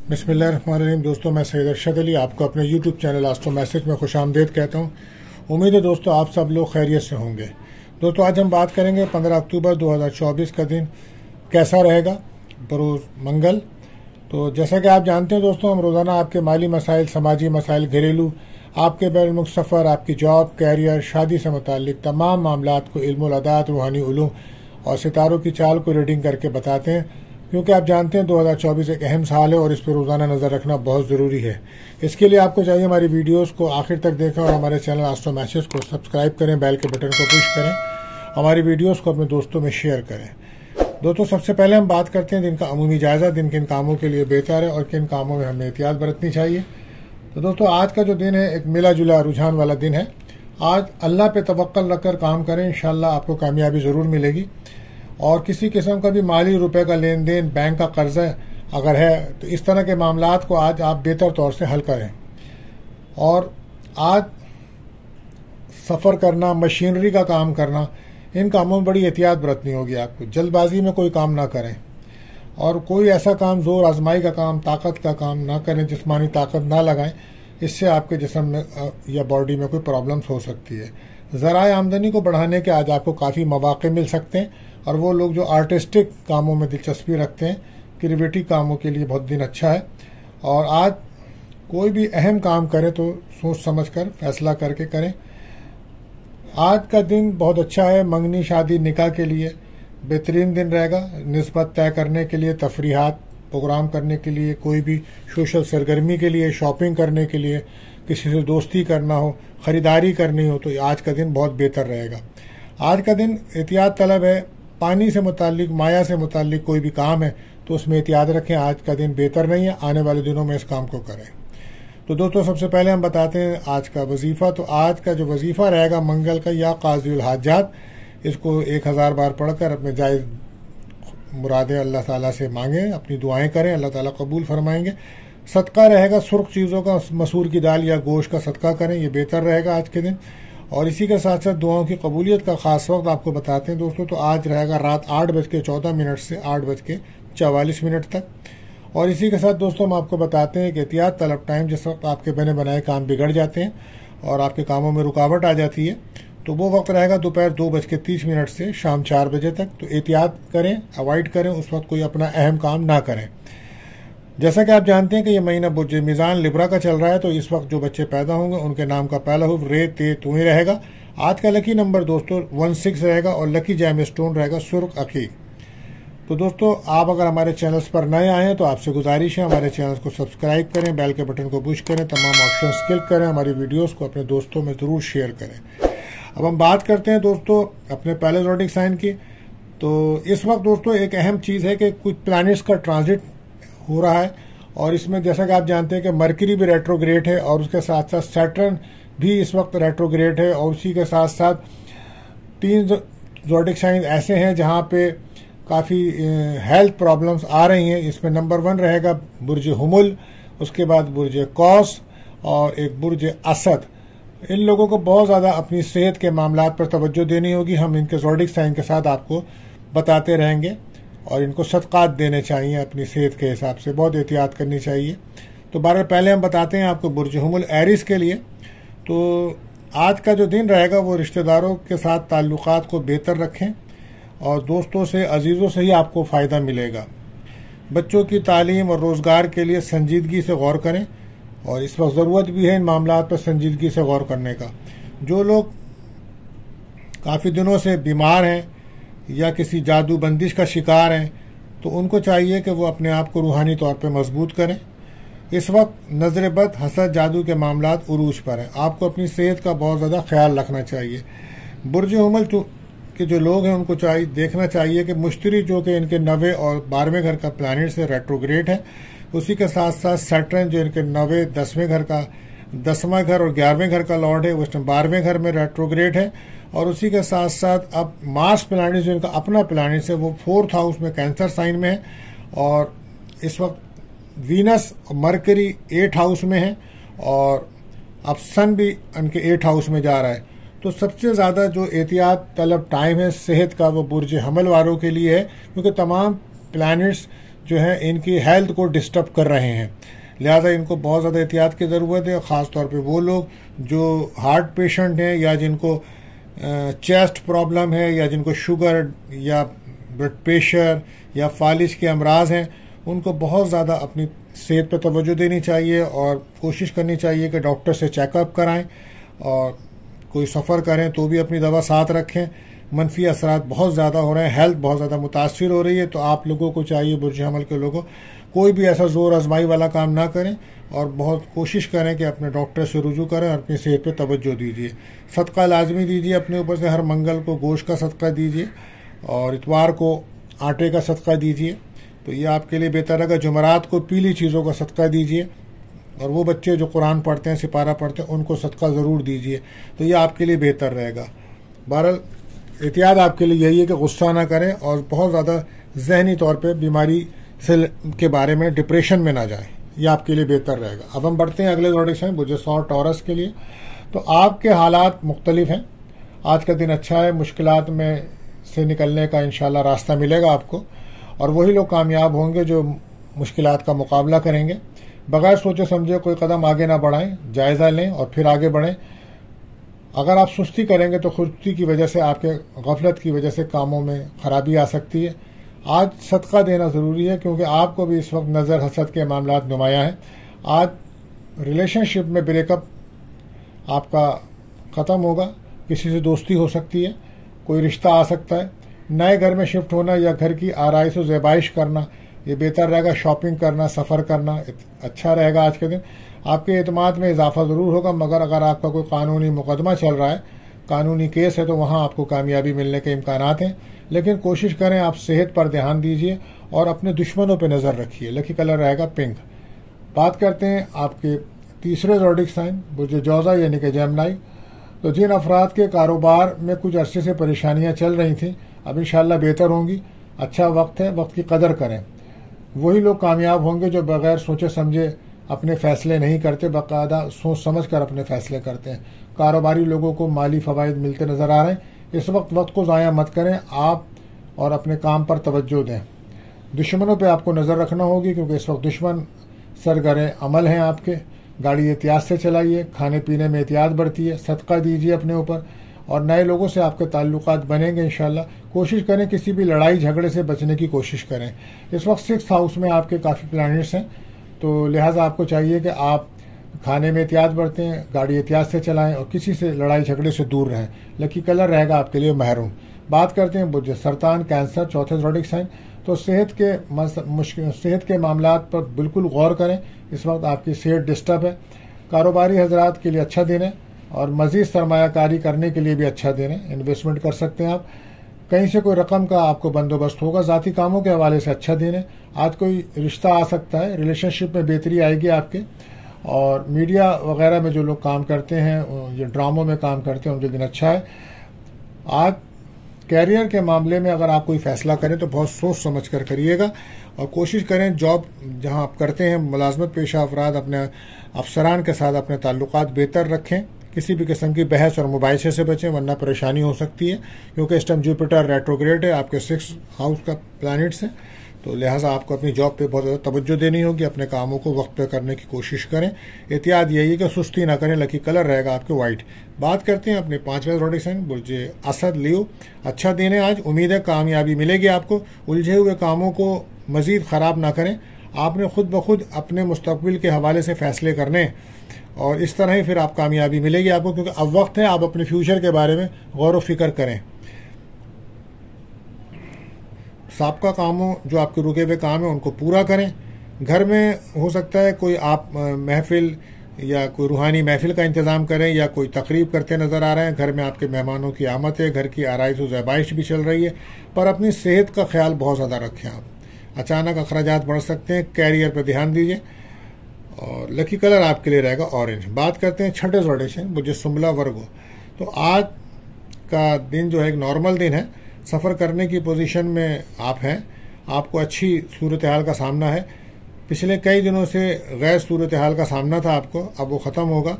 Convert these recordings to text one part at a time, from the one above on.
बिस्मिल्लाहिर्रहमानिर्रहीम। दोस्तों, मैं सैयद अरशद अली आपको अपने यूट्यूब चैनल आस्ट्रो मैसेज में खुशामदीद कहता हूँ। उम्मीद है दोस्तों आप सब लोग खैरियत से होंगे। दोस्तों, आज हम बात करेंगे 15 अक्टूबर 2024 का दिन कैसा रहेगा, बरोज़ मंगल। तो जैसा कि आप जानते हैं दोस्तों, हम रोज़ाना आपके माली मसाइल, समाजी मसाइल, घरेलू, आपके बैनुल सफ़र, आपकी जॉब, कैरियर, शादी से मुताल्लिक तमाम मामलात को इल्मुल अदात, रूहानी उलूम और सितारों की चाल को रीडिंग करके बताते हैं, क्योंकि आप जानते हैं 2024 एक अहम साल है और इस पर रोज़ाना नज़र रखना बहुत ज़रूरी है। इसके लिए आपको चाहिए हमारी वीडियोस को आखिर तक देखें और हमारे चैनल आस्ट्रो मैसेज को सब्सक्राइब करें, बेल के बटन को पुश करें, हमारी वीडियोस को अपने दोस्तों में शेयर करें। दोस्तों, सबसे पहले हम बात करते हैं दिन का अमूमी जायज़ा, दिन किन कामों के लिए बेहतर है और किन कामों में हमें एहतियात बरतनी चाहिए। तो दोस्तों, आज का जो दिन है एक मिला जुला रुझान वाला दिन है। आज अल्लाह पे तवक्कल रखकर काम करें, इंशाअल्लाह आपको कामयाबी ज़रूर मिलेगी। और किसी किस्म का भी माली रुपए का लेन देन, बैंक का कर्जा अगर है तो इस तरह के मामलात को आज आप बेहतर तौर से हल करें। और आज सफ़र करना, मशीनरी का काम करना, इन कामों में बड़ी एहतियात बरतनी होगी आपको। जल्दबाजी में कोई काम ना करें और कोई ऐसा काम, जोर आजमाई का काम, ताकत का काम ना करें, जिस्मानी ताकत ना लगाएं। इससे आपके जिस्म में या बॉडी में कोई प्रॉब्लम्स हो सकती है। ज़राए आमदनी को बढ़ाने के आज आपको काफ़ी मौक़े मिल सकते हैं और वो लोग जो आर्टिस्टिक कामों में दिलचस्पी रखते हैं, क्रिएटिव कामों के लिए बहुत दिन अच्छा है। और आज कोई भी अहम काम करें तो सोच समझ कर फैसला करके करें। आज का दिन बहुत अच्छा है मंगनी, शादी, निकाह के लिए बेहतरीन दिन रहेगा। निस्बत तय करने के लिए, तफरीहात प्रोग्राम करने के लिए, कोई भी सोशल सरगर्मी के लिए, शॉपिंग करने के लिए, किसी से दोस्ती करना हो, ख़रीदारी करनी हो, तो आज का दिन बहुत बेहतर रहेगा। आज का दिन एहतियात तलब है। पानी से मुताल्लिक, माया से मुताल्लिक कोई भी काम है तो उसमें एहतियात रखें। आज का दिन बेहतर नहीं है, आने वाले दिनों में इस काम को करें। तो दोस्तों, सबसे पहले हम बताते हैं आज का वजीफ़ा। तो आज का जो वजीफ़ा रहेगा मंगल का, या काज़ियुल हाजात, इसको 1000 बार पढ़कर अपने जायज़ मुरादें अल्लाह ताला से मांगें, अपनी दुआएं करें, अल्लाह ताला कबूल फरमाएंगे। सदका रहेगा सुर्ख चीज़ों का, मसूर की दाल या गोश्त का सदका करें, ये बेहतर रहेगा आज के दिन। और इसी के साथ साथ दुआओं की कबूलियत का ख़ास वक्त आपको बताते हैं दोस्तों। तो आज रहेगा रात 8:14 से 8:44 तक। और इसी के साथ दोस्तों हम आपको बताते हैं कि एहतियात तलब टाइम, जिस वक्त आपके बने बनाए काम बिगड़ जाते हैं और आपके कामों में रुकावट आ जाती है, तो वो वक्त रहेगा दोपहर 2:30 से शाम 4 बजे तक। तो एहतियात करें, अवॉइड करें, उस वक्त कोई अपना अहम काम ना करें। जैसा कि आप जानते हैं कि ये महीना बुर्ज मीज़ान लिब्रा का चल रहा है, तो इस वक्त जो बच्चे पैदा होंगे उनके नाम का पहला हुर्फ रे, ते, तू ही रहेगा। आज का लकी नंबर दोस्तों 16 रहेगा और लकी जैम स्टोन रहेगा सुर्ख अकीक। तो दोस्तों, आप अगर हमारे चैनल्स पर नए आए हैं तो आपसे गुजारिश है हमारे चैनल को सब्सक्राइब करें, बेल के बटन को पुश करें, तमाम ऑप्शंस क्लिक करें, हमारी वीडियोस को अपने दोस्तों में ज़रूर शेयर करें। अब हम बात करते हैं दोस्तों अपने पहले ज़ोडिक साइन की। तो इस वक्त दोस्तों एक अहम चीज़ है कि कुछ प्लैनेट्स का ट्रांजिट हो रहा है और इसमें जैसा कि आप जानते हैं कि मरकरी भी रेट्रोग्रेड है और उसके साथ साथ सैटर्न भी इस वक्त रेट्रोग्रेड है। और उसी के साथ साथ 3 ज़ोडिक साइन ऐसे हैं जहां पे काफ़ी हेल्थ प्रॉब्लम्स आ रही हैं। इसमें नंबर 1 रहेगा बुर्ज हुमुल, उसके बाद बुर्ज कौस और एक बुर्ज असद। इन लोगों को बहुत ज़्यादा अपनी सेहत के मामलात पर तवज्जो देनी होगी। हम इनके ज़ोडिक साइन के साथ आपको बताते रहेंगे और इनको सदक़ात देने चाहिए अपनी सेहत के हिसाब से, बहुत एहतियात करनी चाहिए। तो बार पहले हम बताते हैं आपको बुर्ज हुमुल एरिस के लिए। तो आज का जो दिन रहेगा वो रिश्तेदारों के साथ ताल्लुकात को बेहतर रखें और दोस्तों से, अजीज़ों से ही आपको फ़ायदा मिलेगा। बच्चों की तालीम और रोज़गार के लिए संजीदगी से गौर करें और इस वक्त ज़रूरत भी है इन मामलात पर संजीदगी से गौर करने का। जो लोग काफ़ी दिनों से बीमार हैं या किसी जादू बंदिश का शिकार हैं तो उनको चाहिए कि वो अपने आप को रूहानी तौर पे मजबूत करें। इस वक्त नज़र बद, हसद, जादू के मामलात उरूज पर हैं। आपको अपनी सेहत का बहुत ज़्यादा ख्याल रखना चाहिए। बुर्ज हुमुल के जो लोग हैं उनको चाहिए देखना चाहिए कि मुश्तरी जो कि इनके 9वें और 12वें घर का प्लानिट से रेट्रोग्रेड है, उसी के साथ साथ सैटर्न जो इनके 9वें, 10वें घर का, 10वां घर और 11वें घर का लॉर्ड है, वो 12वें घर में रेट्रोग्रेड है। और उसी के साथ साथ अब मार्स प्लैनेट जो इनका अपना प्लैनेट है वो 4th हाउस में कैंसर साइन में है और इस वक्त वीनस और मरकरी 8th हाउस में है और अब सन भी इनके 8th हाउस में जा रहा है। तो सबसे ज़्यादा जो एहतियात तलब टाइम है सेहत का वो बुर्ज हमल वालों के लिए है, क्योंकि तमाम प्लैनेट्स जो है इनकी हेल्थ को डिस्टर्ब कर रहे हैं। लिहाजा इनको बहुत ज़्यादा एहतियात की ज़रूरत है, ख़ास तौर पे वो लोग जो हार्ट पेशेंट हैं या जिनको चेस्ट प्रॉब्लम है या जिनको शुगर या ब्लड प्रेशर या फालिज के अमराज हैं, उनको बहुत ज़्यादा अपनी सेहत पर तवज्जो देनी चाहिए और कोशिश करनी चाहिए कि डॉक्टर से चेकअप कराएं और कोई सफ़र करें तो भी अपनी दवा साथ रखें। मनफी असरात बहुत ज़्यादा हो रहे हैं, हेल्थ बहुत ज़्यादा मुतासिर हो रही है, तो आप लोगों को चाहिए, बुर्ज अमल के लोगों, कोई भी ऐसा ज़ोर आजमाई वाला काम ना करें और बहुत कोशिश करें कि अपने डॉक्टर से रुजू करें और अपनी सेहत पे तवज्जो दीजिए। सदका लाजमी दीजिए अपने ऊपर से, हर मंगल को गोश्त का सदका दीजिए और इतवार को आटे का सदका दीजिए, तो ये आपके लिए बेहतर रहेगा। जुमरात को पीली चीज़ों का सदका दीजिए और वो बच्चे जो कुरान पढ़ते हैं, सिपारा पढ़ते हैं, उनको सदका ज़रूर दीजिए, तो ये आपके लिए बेहतर रहेगा। बहरहाल एहतियात आपके लिए यही है कि गुस्सा ना करें और बहुत ज़्यादा जहनी तौर पे बीमारी से के बारे में डिप्रेशन में ना जाएं, ये आपके लिए बेहतर रहेगा। अब हम बढ़ते हैं अगले प्रोडिक्शन बुर्ज सौर टॉरस के लिए। तो आपके हालात मुख्तलिफ हैं, आज का दिन अच्छा है, मुश्किलात में से निकलने का इंशाल्लाह रास्ता मिलेगा आपको और वही लोग कामयाब होंगे जो मुश्किलात का मुकाबला करेंगे। बगैर सोचे समझे कोई कदम आगे ना बढ़ाएं, जायज़ा लें और फिर आगे बढ़ें। अगर आप सुस्ती करेंगे तो सुस्ती की वजह से, आपके गफलत की वजह से कामों में खराबी आ सकती है। आज सदका देना ज़रूरी है क्योंकि आपको भी इस वक्त नज़र हसद के मामला नुमाया हैं। आज रिलेशनशिप में ब्रेकअप आपका ख़त्म होगा, किसी से दोस्ती हो सकती है, कोई रिश्ता आ सकता है, नए घर में शिफ्ट होना या घर की आराइश और ज़ेबाइश करना ये बेहतर रहेगा। शॉपिंग करना, सफ़र करना अच्छा रहेगा आज के दिन। आपके एतमाद में इजाफा ज़रूर होगा, मगर अगर आपका कोई कानूनी मुकदमा चल रहा है, कानूनी केस है, तो वहाँ आपको कामयाबी मिलने के इम्कानात हैं। लेकिन कोशिश करें आप सेहत पर ध्यान दीजिए और अपने दुश्मनों पर नज़र रखिए। लकी कलर रहेगा पिंक। बात करते हैं आपके तीसरे ज़ोडिक साइन बुर्ज जौज़ा यानी कि जेमिनी। तो जिन अफराद के कारोबार में कुछ अरसे से परेशानियाँ चल रही थी, अब इंशाल्लाह बेहतर होंगी। अच्छा वक्त है, वक्त की कदर करें। वही लोग कामयाब होंगे जो बगैर सोचे समझे अपने फैसले नहीं करते, बाकायदा सोच समझ कर अपने फैसले करते हैं। कारोबारी लोगों को माली फ़वाइद मिलते नज़र आ रहे हैं। इस वक्त को ज़ाया मत करें आप और अपने काम पर तवज्जो दें। दुश्मनों पे आपको नज़र रखना होगी क्योंकि इस वक्त दुश्मन सरगरे अमल हैं आपके। गाड़ी एहतियात से चलाइए, खाने पीने में एहतियात बरतिए, सदका दीजिए अपने ऊपर और नए लोगों से आपके ताल्लुकात बनेंगे इंशाल्लाह। कोशिश करें किसी भी लड़ाई झगड़े से बचने की कोशिश करें। इस वक्त 6th हाउस में आपके काफ़ी प्लैनेट्स हैं, तो लिहाजा आपको चाहिए कि आप खाने में एहतियात बरतें, गाड़ी एहतियात से चलाएं और किसी से लड़ाई झगड़े से दूर रहें। लकी कलर रहेगा आपके लिए महरून। बात करते हैं बुर्ज सरतान कैंसर, चौथे ज़ोडिक साइन। तो सेहत के मामलात पर बिल्कुल गौर करें। इस वक्त आपकी सेहत डिस्टर्ब है। कारोबारी हजरात के लिए अच्छा दिन है और मज़ीद सरमायाकारी करने के लिए भी अच्छा दिन है। इन्वेस्टमेंट कर सकते हैं आप, कहीं से कोई रकम का आपको बंदोबस्त होगा। ज़ाती कामों के हवाले से अच्छा दिन है। आज कोई रिश्ता आ सकता है, रिलेशनशिप में बेहतरी आएगी आपके। और मीडिया वगैरह में जो लोग काम करते हैं, ये ड्रामों में काम करते हैं, उनके दिन अच्छा है। आज कैरियर के मामले में अगर आप कोई फैसला करें तो बहुत सोच समझ कर करिएगा और कोशिश करें जॉब जहां आप करते हैं, मुलाजमत पेशा अफराद अपने अफसरान के साथ अपने ताल्लुकात बेहतर रखें। किसी भी किस्म की बहस और मुबाहिसे से बचें वरना परेशानी हो सकती है, क्योंकि इस टाइम जुपिटर रेट्रोग्रेड है, आपके 6th हाउस का प्लैनेट्स है। तो लिहाजा आपको अपनी जॉब पे बहुत ज़्यादा तवज्जो देनी होगी। अपने कामों को वक्त पे करने की कोशिश करें। एहतियात यही है कि सुस्ती ना करें। लकी कलर रहेगा आपके वाइट। बात करते हैं अपने 5वें ज़ोडिक साइन बुर्ज असद लियो। अच्छा दिन है आज, उम्मीद है कामयाबी मिलेगी आपको। उलझे हुए कामों को मज़ीद ख़राब ना करें। आपने खुद ब खुद अपने मुस्तकबिल के हवाले से फ़ैसले करने और इस तरह ही फिर आप कामयाबी मिलेगी आपको, क्योंकि अब वक्त है आप अपने फ्यूचर के बारे में गौर व फिक्र करें। साबका कामों जो आपके रुके हुए काम है उनको पूरा करें। घर में हो सकता है कोई आप महफिल या कोई रूहानी महफिल का इंतज़ाम करें या कोई तकरीब करते नज़र आ रहे हैं। घर में आपके मेहमानों की आमद है, घर की आराइश व ज़ैबाइश भी चल रही है, पर अपनी सेहत का ख्याल बहुत ज़्यादा रखें। आप अचानक अखराजात बढ़ सकते हैं, कैरियर पर ध्यान दीजिए। और लकी कलर आपके लिए रहेगा ऑरेंज। बात करते हैं 6ठे ज़ोडिक साइन बुर्ज सुमला वर्गो। तो आज का दिन जो है एक नॉर्मल दिन है। सफ़र करने की पोजीशन में आप हैं, आपको अच्छी सूरत हाल का सामना है। पिछले कई दिनों से गैर सूरत हाल का सामना था आपको, अब वो ख़त्म होगा।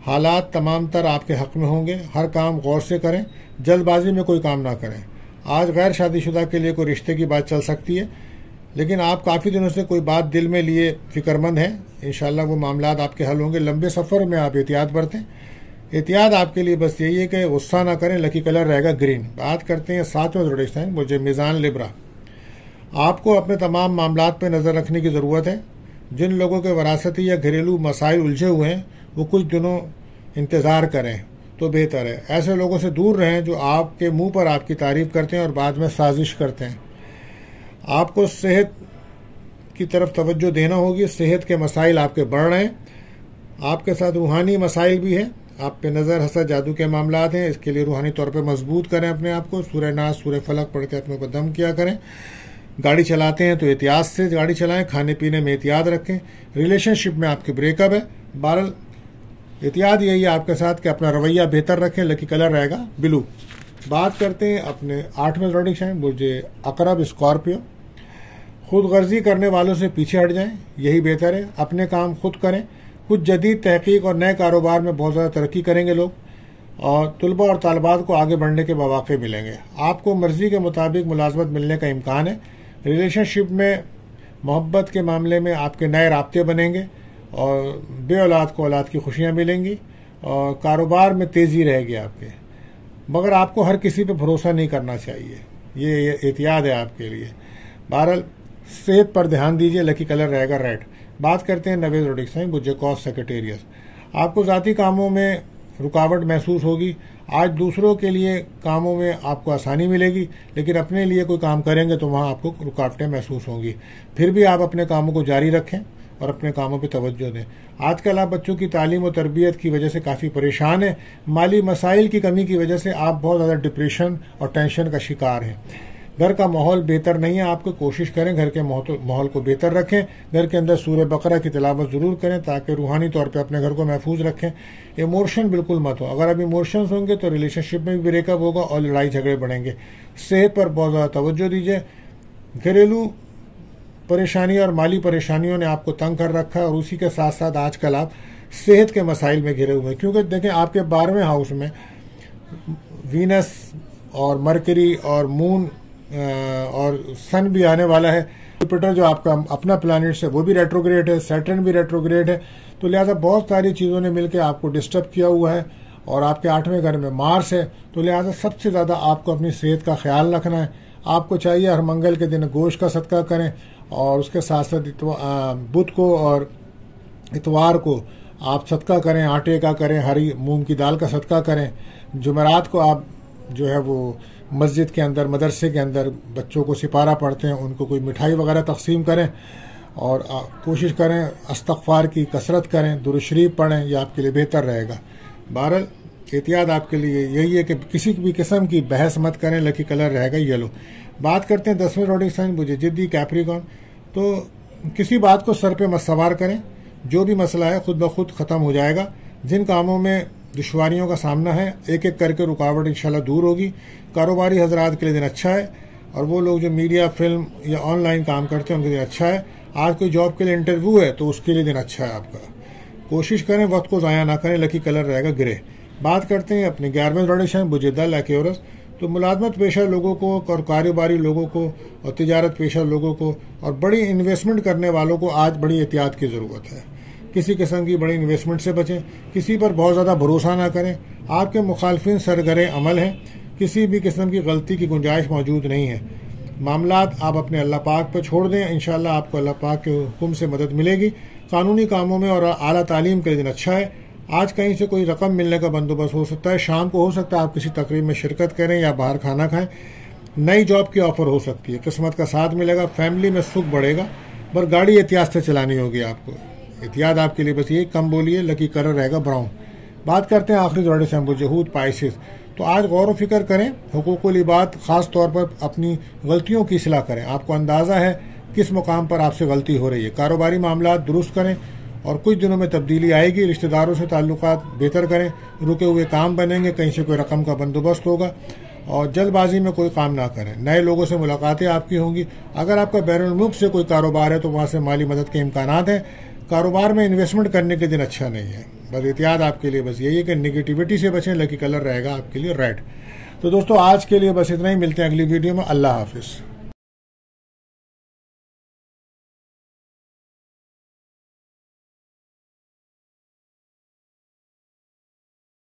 हालात तमाम तर आपके हक़ में होंगे। हर काम गौर से करें, जल्दबाजी में कोई काम ना करें। आज गैर शादीशुदा के लिए कोई रिश्ते की बात चल सकती है। लेकिन आप काफ़ी दिनों से कोई बात दिल में लिए फ़िक्रमंद हैं। इंशाल्लाह वो मामलात आपके हल होंगे। लंबे सफ़र में आप एहतियात बरतें। एहतियात आपके लिए बस यही है कि गुस्सा ना करें। लकी कलर रहेगा ग्रीन। बात करते हैं 7वें ज़ोडिएक साइन मुझे मीज़ान लिब्रा। आपको अपने तमाम मामलात पर नज़र रखने की ज़रूरत है। जिन लोगों के वरासती या घरेलू मसाइल उलझे हुए हैं वो कुछ दिनों इंतज़ार करें तो बेहतर है। ऐसे लोगों से दूर रहें जो आपके मुंह पर आपकी तारीफ़ करते हैं और बाद में साजिश करते हैं। आपको सेहत की तरफ तवज्जो देना होगी। सेहत के मसाइल आपके बढ़ रहे हैं। आपके साथ रूहानी मसाइल भी हैं। आप पे नज़र हसद जादू के मामलात हैं। इसके लिए रूहानी तौर पे मजबूत करें अपने आप को। सूरह नास सूरह फलक पढ़ के अपने ऊपर दम किया करें। गाड़ी चलाते हैं तो एहतियात से गाड़ी चलाएं। खाने पीने में एहतियात रखें। रिलेशनशिप में आपकी ब्रेकअप है। बहरहाल एहतियात यही है आपके साथ कि अपना रवैया बेहतर रखें। लकी कलर रहेगा ब्लू। बात करते हैं अपने 8वें ज़ोडिएक साइन मुझे अकरब स्कॉर्पियो। खुद गर्जी करने वालों से पीछे हट जाएं, यही बेहतर है। अपने काम खुद करें। कुछ जदीद तहकीक और नए कारोबार में बहुत ज़्यादा तरक्की करेंगे लोग और तलबा और तालिबात को आगे बढ़ने के मौके मिलेंगे। आपको मर्जी के मुताबिक मुलाजमत मिलने का इम्कान है। रिलेशनशिप में मोहब्बत के मामले में आपके नए राब्ते बनेंगे और बे औलाद को औलाद की खुशियाँ मिलेंगी और कारोबार में तेज़ी रहेगी आपके। मगर आपको हर किसी पे भरोसा नहीं करना चाहिए। ये एहतियात है आपके लिए। बहरहाल सेहत पर ध्यान दीजिए। लकी कलर रहेगा रेड। बात करते हैं 9वें ज़ोडिएक साइन मुझे कॉस सेक्रेटेरियस। आपको ज़ाती कामों में रुकावट महसूस होगी। आज दूसरों के लिए कामों में आपको आसानी मिलेगी, लेकिन अपने लिए कोई काम करेंगे तो वहाँ आपको रुकावटें महसूस होंगी। फिर भी आप अपने कामों को जारी रखें और अपने कामों पे तवज्जो दें। आजकल आप बच्चों की तालीम और तरबियत की वजह से काफ़ी परेशान हैं। माली मसाइल की कमी की वजह से आप बहुत ज़्यादा डिप्रेशन और टेंशन का शिकार हैं। घर का माहौल बेहतर नहीं है। आपको कोशिश करें घर के माहौल को बेहतर रखें। घर के अंदर सूरह बकरा की तिलावत ज़रूर करें ताकि रूहानी तौर पे अपने घर को महफूज रखें। इमोशन बिल्कुल मत हो। अगर अब इमोशंस होंगे तो रिलेशनशिप में भी ब्रेकअप होगा और लड़ाई झगड़े बढ़ेंगे। सेहत पर बहुत ज़्यादा तवज्जो दीजिए। घरेलू परेशानी और माली परेशानियों ने आपको तंग कर रखा है और उसी के साथ साथ आजकल आप सेहत के मसाइल में घिरे हुए हैं, क्योंकि देखें आपके 12वें हाउस में वीनस और मरकरी और मून और सन भी आने वाला है। जुपिटर जो आपका अपना प्लैनेट है वो भी रेट्रोग्रेड है। सैटर्न भी रेट्रोग्रेड है। तो लिहाजा बहुत सारी चीज़ों ने मिलकर आपको डिस्टर्ब किया हुआ है और आपके 8वें घर में मार्स है। तो लिहाजा सबसे ज़्यादा आपको अपनी सेहत का ख्याल रखना है। आपको चाहिए हर मंगल के दिन गोश्त का सदका करें और उसके साथ साथ बुध को और इतवार को आप सदका करें, आटे का करें, हरी मूंग की दाल का सदका करें। जुमेरात को आप जो है वो मस्जिद के अंदर मदरसे के अंदर बच्चों को सिपारा पढ़ते हैं, उनको कोई मिठाई वगैरह तकसीम करें और कोशिश करें इस्तग़फ़ार की कसरत करें, दुरूद शरीफ पढ़ें। यह आपके लिए बेहतर रहेगा। बहरहाल एहतियात आपके लिए यही है कि किसी भी किस्म की बहस मत करें। लकी कलर रहेगा येलो। बात करते हैं 10वें ज़ोडिएक साइन मुझे जिद्दी कैप्रिकॉर्न। तो किसी बात को सर पे मत सवार करें। जो भी मसला है खुद ब खुद ख़त्म हो जाएगा। जिन कामों में दुश्वारियों का सामना है एक एक करके रुकावट इंशाल्लाह दूर होगी। कारोबारी हजरात के लिए दिन अच्छा है और वो लोग जो मीडिया, फिल्म या ऑनलाइन काम करते हैं उनके लिए अच्छा है। आज कोई जॉब के लिए इंटरव्यू है तो उसके लिए दिन अच्छा है आपका। कोशिश करें वक्त को ज़ाया ना करें। लकी कलर रहेगा ग्रे। बात करते हैं अपने 11वें ज़ोडिएक साइन बुजेदल एक्यूरस। तो मुलाजमत पेशा लोगों को और कारोबारी लोगों को और तिजारत पेशा लोगों को और बड़ी इन्वेस्टमेंट करने वालों को आज बड़ी एहतियात की ज़रूरत है। किसी किस्म की बड़ी इन्वेस्टमेंट से बचें। किसी पर बहुत ज़्यादा भरोसा ना करें। आपके मुखालफिन सरगरे अमल हैं। किसी भी किस्म की गलती की गुंजाइश मौजूद नहीं है। मामलात आप अपने अल्लाह पाक पर छोड़ दें। इंशाल्लाह आपको अल्लाह पाक के हुक्म से मदद मिलेगी। कानूनी कामों में और आला तालीम के लिए दिन अच्छा है। आज कहीं से कोई रकम मिलने का बंदोबस्त हो सकता है। शाम को हो सकता है आप किसी तकरीब में शिरकत करें या बाहर खाना खाएं। नई जॉब की ऑफर हो सकती है। किस्मत का साथ मिलेगा। फैमिली में सुख बढ़ेगा। पर गाड़ी एहतियात से चलानी होगी आपको। एहतियात आपके लिए बस ये कम बोलिए। लकी कलर रहेगा ब्राउन। बात करते हैं आखिरी ज़ोडिएक साइन बुजहूद पाइसिस। तो आज गौर व फिक्र करें। हुकूकुल इबाद ख़ास तौर पर अपनी गलतियों की इस्लाह करें। आपको अंदाज़ा है किस मुकाम पर आपसे गलती हो रही है। कारोबारी मामलात दुरुस्त करें और कुछ दिनों में तब्दीली आएगी। रिश्तेदारों से ताल्लुकात बेहतर करें। रुके हुए काम बनेंगे। कहीं से कोई रकम का बंदोबस्त होगा और जल्दबाजी में कोई काम ना करें। नए लोगों से मुलाकातें आपकी होंगी। अगर आपका बैरुल मुल्क से कोई कारोबार है तो वहाँ से माली मदद के इम्कानात हैं। कारोबार में इन्वेस्टमेंट करने के दिन अच्छा नहीं है। बस एहतियात आपके लिए बस यही है कि निगेटिविटी से बचें। लकी कलर रहेगा आपके लिए रेड। तो दोस्तों आज के लिए बस इतना ही। मिलते हैं अगली वीडियो में। अल्लाह हाफिज़।